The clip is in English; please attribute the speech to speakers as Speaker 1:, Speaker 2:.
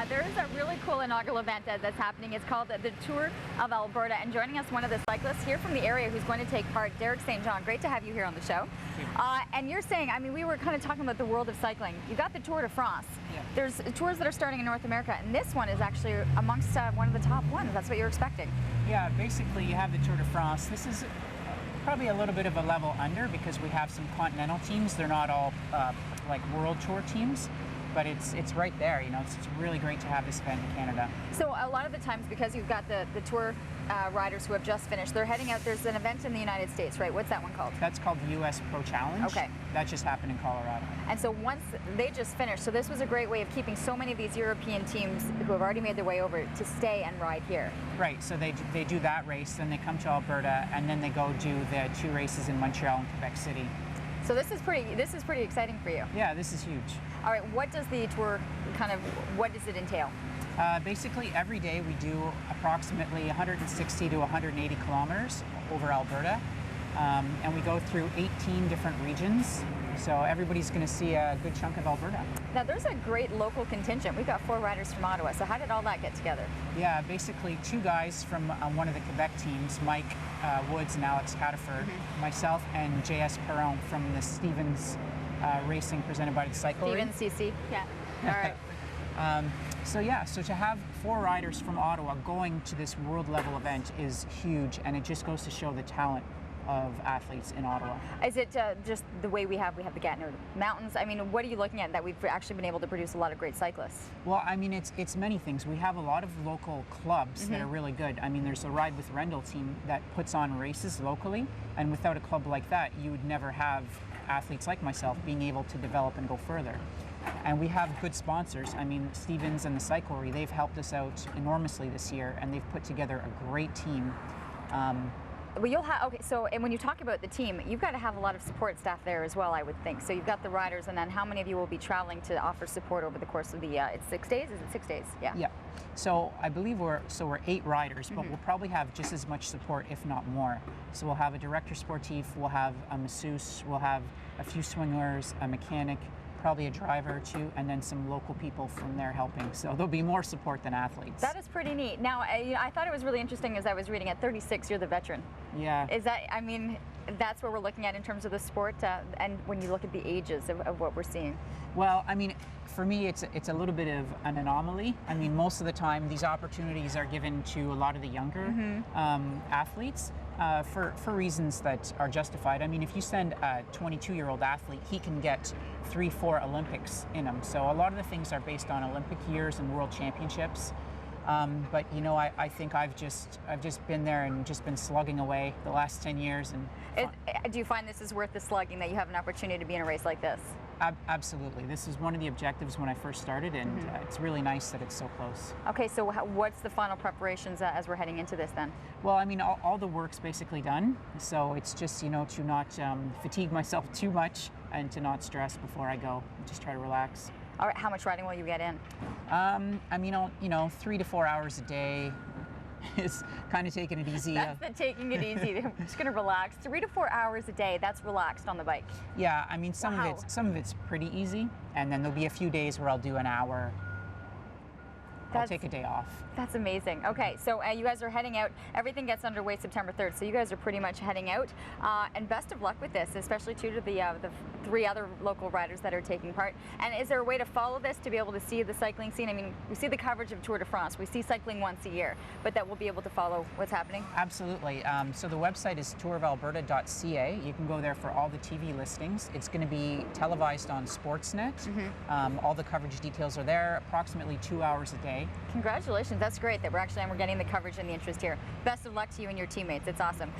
Speaker 1: There is a really cool inaugural event that's happening. It's called the Tour of Alberta, and joining us, one of the cyclists here from the area who's going to take part, Derrick St. Great to have you here on the show. And you're saying, I mean, we were kind of talking about the world of cycling. You got the Tour de France.
Speaker 2: Yeah.
Speaker 1: There's tours that are starting in North America, and this one is actually amongst one of the top ones. That's what you're expecting.
Speaker 2: Yeah, basically you have the Tour de France. This is probably a little bit of a level under because we have some continental teams. They're not all like world tour teams, but it's right there. You know, it's really great to have this event in Canada.
Speaker 1: So a lot of the times, because you've got the tour riders who have just finished, they're heading out. There's an event in the United States, right? What's that one called?
Speaker 2: That's called the U.S. Pro Challenge.
Speaker 1: Okay.
Speaker 2: That just happened in Colorado.
Speaker 1: And so once they just finished, so this was a great way of keeping so many of these European teams who have already made their way over to stay and ride here.
Speaker 2: Right, so they do that race, then they come to Alberta, and then they go do the 2 races in Montreal and Quebec City.
Speaker 1: So this is pretty exciting for you.
Speaker 2: Yeah, this is huge.
Speaker 1: All right, what does the tour what does it entail?
Speaker 2: Basically, every day we do approximately 160 to 180 kilometers over Alberta, and we go through 18 different regions. So everybody's going to see a good chunk of Alberta.
Speaker 1: Now, there's a great local contingent. We've got 4 riders from Ottawa. So how did all that get together?
Speaker 2: Yeah, basically 2 guys from one of the Quebec teams, Mike Woods and Alex Cataford, myself and J.S. Perron from the Stevens Racing presented by the Cyclist.
Speaker 1: Stevens CC? Yeah. All right.
Speaker 2: So to have 4 riders from Ottawa going to this world level event is huge, and it just goes to show the talent of athletes in Ottawa.
Speaker 1: Is it just the way we have the Gatineau Mountains? I mean, what are you looking at that we've actually been able to produce a lot of great cyclists?
Speaker 2: Well, I mean, it's many things. We have a lot of local clubs that are really good. I mean, there's a Ride with Rendell team that puts on races locally, and without a club like that, you would never have athletes like myself being able to develop and go further. And we have good sponsors. I mean, Stevens and the Cyclery, they've helped us out enormously this year, and they've put together a great team.
Speaker 1: Well, you'll have, okay, so, and when you talk about the team, you've got to have a lot of support staff there as well, I would think. So you've got the riders, and then how many of you will be traveling to offer support over the course of the, it's 6 days? Is it 6 days? Yeah.
Speaker 2: Yeah. So I believe we're 8 riders, but we'll probably have just as much support, if not more. So we'll have a director sportif, we'll have a masseuse, we'll have a few swingers, a mechanic, probably a driver or 2, and then some local people from there helping. So there'll be more support than athletes.
Speaker 1: That is pretty neat. Now, I thought it was really interesting as I was reading, at 36, you're the veteran.
Speaker 2: Yeah.
Speaker 1: Is that, I mean, that's what we're looking at in terms of the sport, and when you look at the ages of what we're seeing?
Speaker 2: Well, I mean, for me, it's a little bit of an anomaly. I mean, most of the time, these opportunities are given to a lot of the younger athletes. For reasons that are justified. I mean, if you send a 22-year-old athlete, he can get 3-4 Olympics in him. So a lot of the things are based on Olympic years and world championships. But you know, I think I've just been there and just been slugging away the last 10 years. And
Speaker 1: do you find this is worth the slugging, that you have an opportunity to be in a race like this?
Speaker 2: Absolutely. This is one of the objectives when I first started, and it's really nice that it's so close.
Speaker 1: Okay, so what's the final preparations as we're heading into this then?
Speaker 2: Well, I mean, all the work's basically done, so it's just, you know, to not fatigue myself too much and to not stress before I go. Just try to relax.
Speaker 1: All right, how much riding will you get in?
Speaker 2: I mean, you know, 3 to 4 hours a day is kind of taking it easy.
Speaker 1: That's the taking it easy. I'm just going to relax. 3 to 4 hours a day, that's relaxed on the bike.
Speaker 2: Yeah, I mean, some of it's pretty easy, and then there'll be a few days where I'll do an hour. I'll take a day off.
Speaker 1: That's amazing. Okay, so you guys are heading out. Everything gets underway September 3rd, so you guys are pretty much heading out. And best of luck with this, especially to the 3 other local riders that are taking part. And is there a way to follow this, to be able to see the cycling scene? I mean, we see the coverage of Tour de France. We see cycling once a year, but that we'll be able to follow what's happening?
Speaker 2: Absolutely. So the website is tourofalberta.ca. You can go there for all the TV listings. It's going to be televised on Sportsnet. All the coverage details are there, approximately 2 hours a day.
Speaker 1: Congratulations. That's great that we're getting the coverage and the interest here. Best of luck to you and your teammates. It's awesome.